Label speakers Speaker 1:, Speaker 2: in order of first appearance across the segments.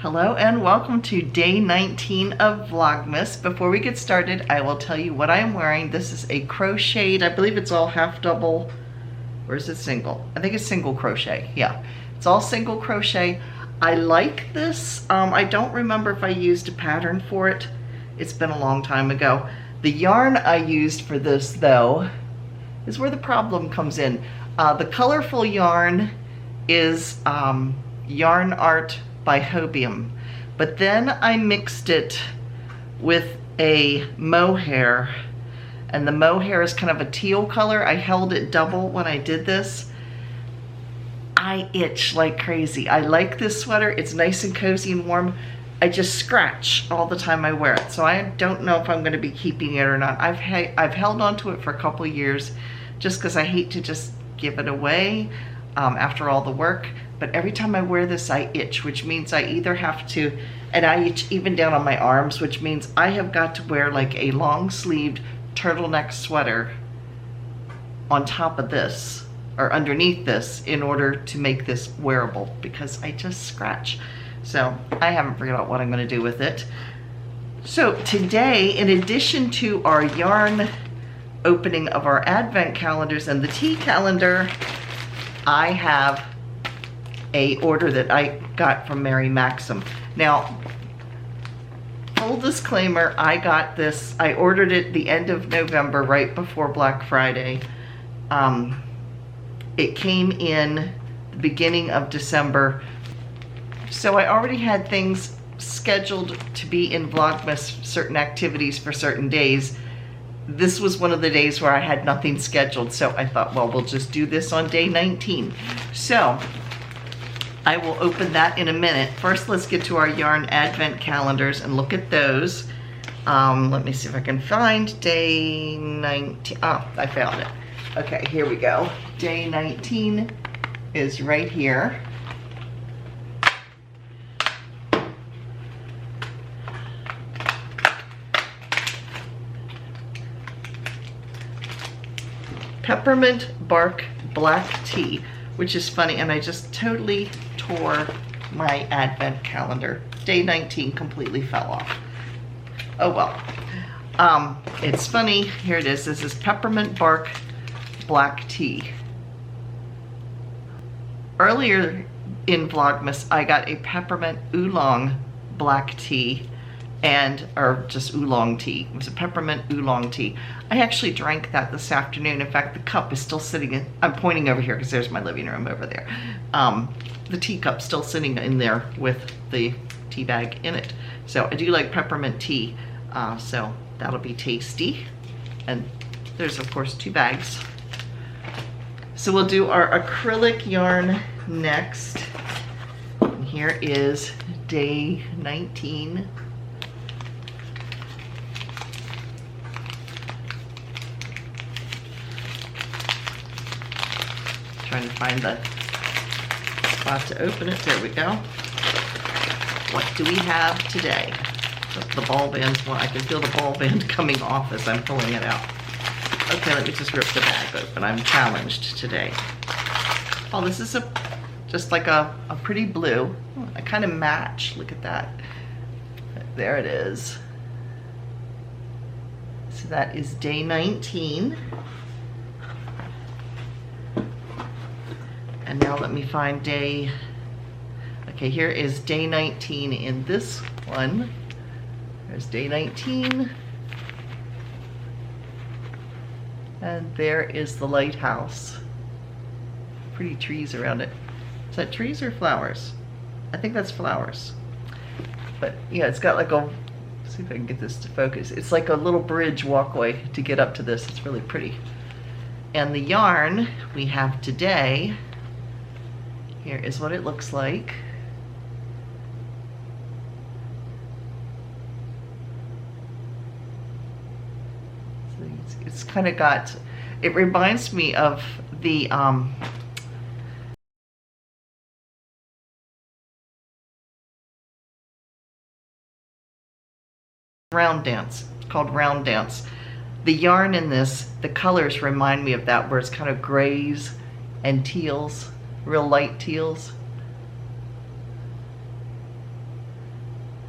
Speaker 1: Hello and welcome to day 19 of Vlogmas. Before we get started, I will tell you what I am wearing. This is a crocheted, I believe it's all half double, or is it single? I think it's single crochet, yeah. It's all single crochet. I like this. I don't remember if I used a pattern for it. It's been a long time ago. The yarn I used for this though, is where the problem comes in. The colorful yarn is Yarn Art by Hobium, but then I mixed it with a mohair, and the mohair is kind of a teal color. I held it double when I did this. I itch like crazy. I like this sweater. It's nice and cozy and warm. I just scratch all the time I wear it, so I don't know if I'm going to be keeping it or not. I've held on to it for a couple years just because I hate to just give it away after all the work. But every time I wear this, I itch, which means I either have to, and I itch even down on my arms, which means I have got to wear like a long-sleeved turtleneck sweater on top of this, or underneath this, in order to make this wearable, because I just scratch. So I haven't figured out what I'm going to do with it. So today, in addition to our yarn opening of our advent calendars and the tea calendar, I have a order that I got from Mary Maxim. Now, full disclaimer, I got this, I ordered it the end of November, right before Black Friday. It came in the beginning of December. So I already had things scheduled to be in Vlogmas, certain activities for certain days. This was one of the days where I had nothing scheduled, so I thought, well, we'll just do this on day 19. So I will open that in a minute. First, let's get to our yarn advent calendars and look at those. Let me see if I can find day 19. Oh, I found it. Okay, here we go. Day 19 is right here. Peppermint bark black tea, which is funny, and I just totally tore my advent calendar. Day 19 completely fell off. Oh well. It's funny, here it is. This is peppermint bark black tea. Earlier in Vlogmas, I got a peppermint oolong black tea, or just oolong tea. It was a peppermint oolong tea. I actually drank that this afternoon. In fact, the cup is still sitting in, I'm pointing over here because there's my living room over there. The teacup's still sitting in there with the tea bag in it. So I do like peppermint tea, so that'll be tasty. And there's of course 2 bags. So we'll do our acrylic yarn next. And here is day 19. Trying to find the spot to open it. There we go. What do we have today? The ball band, well, I can feel the ball band coming off as I'm pulling it out. Okay, let me just rip the bag open. I'm challenged today. Oh, this is just like a pretty blue. I kind of match. Look at that. There it is. So that is day 19. And now let me find day, okay, here is day 19 in this one. There's day 19. And there is the lighthouse. Pretty trees around it. Is that trees or flowers? I think that's flowers. But yeah, it's got like a, let's see if I can get this to focus. It's like a little bridge walkway to get up to this. It's really pretty. And the yarn we have today, here is what it looks like. So it's kind of got, it reminds me of the round dance. It's called round dance. The yarn in this, the colors remind me of that, where it's kind of grays and teals, real light teals.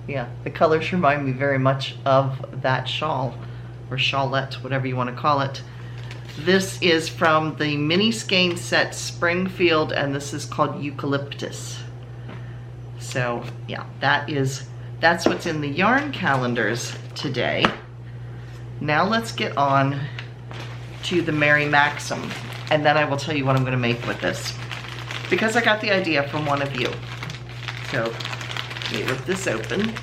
Speaker 1: Yeah, the colors remind me very much of that shawl, or shawlette, whatever you want to call it. This is from the mini skein set Springfield, and this is called Eucalyptus. So yeah, that's what's in the yarn calendars today. Now let's get on to the Mary Maxim, and then I will tell you what I'm going to make with this, because I got the idea from one of you. So let me rip this open.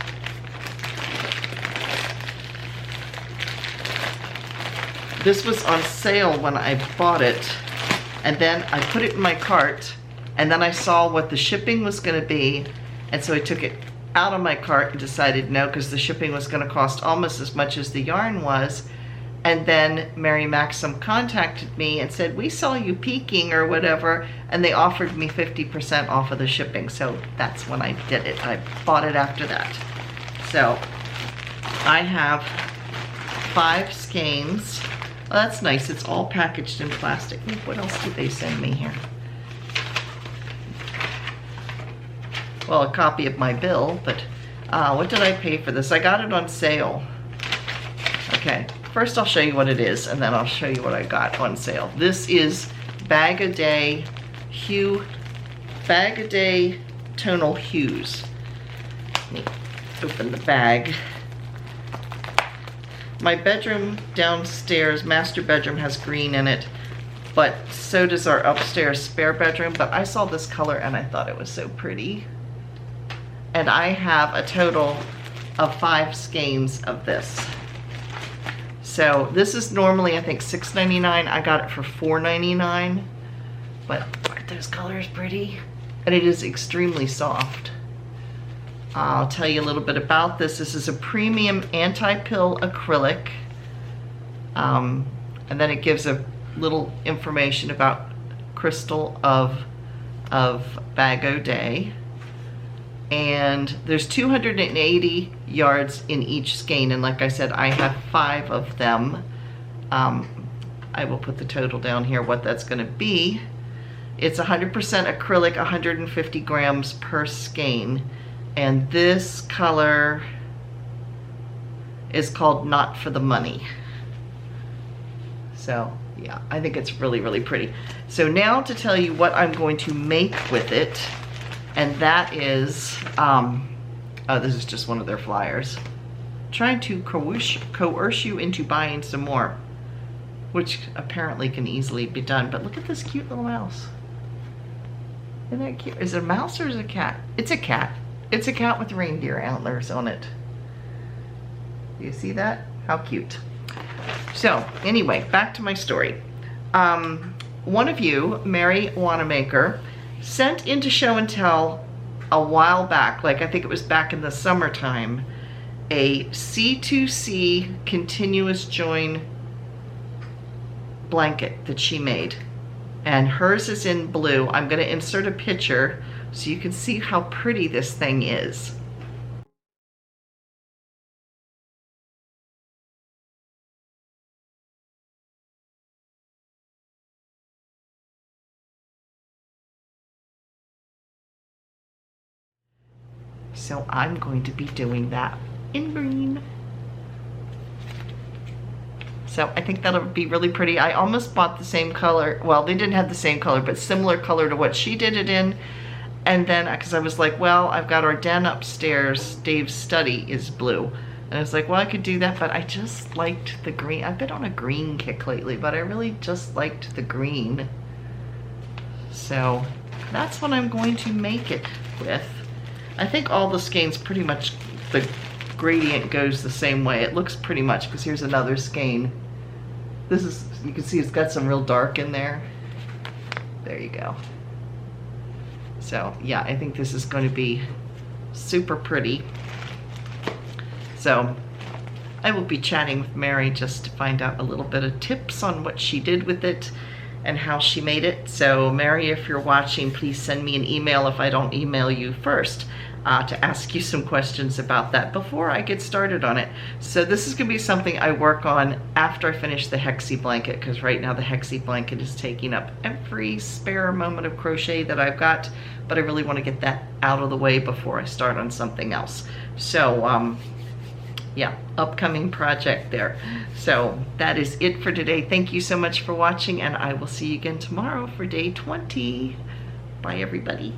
Speaker 1: This was on sale when I bought it, and then I put it in my cart, and then I saw what the shipping was going to be, and so I took it out of my cart and decided no, because the shipping was going to cost almost as much as the yarn was. And then Mary Maxim contacted me and said, we saw you peeking or whatever, and they offered me 50% off of the shipping. So that's when I did it. I bought it after that. So I have 5 skeins. Oh, that's nice. It's all packaged in plastic. What else did they send me here? Well, a copy of my bill, but what did I pay for this? I got it on sale. Okay, first I'll show you what it is, and then I'll show you what I got on sale. This is Bag a Day Tonal Hues. Let me open the bag. My bedroom downstairs, master bedroom, has green in it, but so does our upstairs spare bedroom. But I saw this color and I thought it was so pretty. And I have a total of 5 skeins of this. So this is normally, I think, $6.99. I got it for $4.99. But aren't those colors pretty? And it is extremely soft. I'll tell you a little bit about this. This is a premium anti-pill acrylic. And then it gives a little information about crystal of Bag o' Day. And there's 280 yards in each skein, and like I said, I have 5 of them. I will put the total down here, what that's going to be. It's 100% acrylic, 150 grams per skein, and this color is called Not for the Money. So yeah, I think it's really, really pretty. So now to tell you what I'm going to make with it. And that is, oh, this is just one of their flyers. Trying to coerce you into buying some more, which apparently can easily be done. But look at this cute little mouse. Isn't that cute? Is it a mouse or is it a cat? It's a cat. It's a cat with reindeer antlers on it. Do you see that? How cute. So anyway, back to my story. One of you, Mary Wanamaker, sent into show and tell a while back, like I think it was back in the summertime, a C2C continuous join blanket that she made. And hers is in blue. I'm going to insert a picture so you can see how pretty this thing is. So I'm going to be doing that in green. So I think that'll be really pretty. I almost bought the same color. Well, they didn't have the same color, but similar color to what she did it in. And then, because I was like, well, I've got our den upstairs, Dave's study is blue. And I was like, well, I could do that, but I just liked the green. I've been on a green kick lately, but I really just liked the green. So that's what I'm going to make it with. I think all the skeins pretty much, the gradient goes the same way. It looks pretty much, because here's another skein. This is, you can see it's got some real dark in there. There you go. So yeah, I think this is going to be super pretty. So I will be chatting with Mary just to find out a little bit of tips on what she did with it and how she made it. So Mary, if you're watching, please send me an email if I don't email you first. to ask you some questions about that before I get started on it. So this is gonna be something I work on after I finish the hexie blanket, because right now the hexie blanket is taking up every spare moment of crochet that I've got, but I really want to get that out of the way before I start on something else. So yeah, upcoming project there. So that is it for today. Thank you so much for watching, and I will see you again tomorrow for day 20. Bye everybody.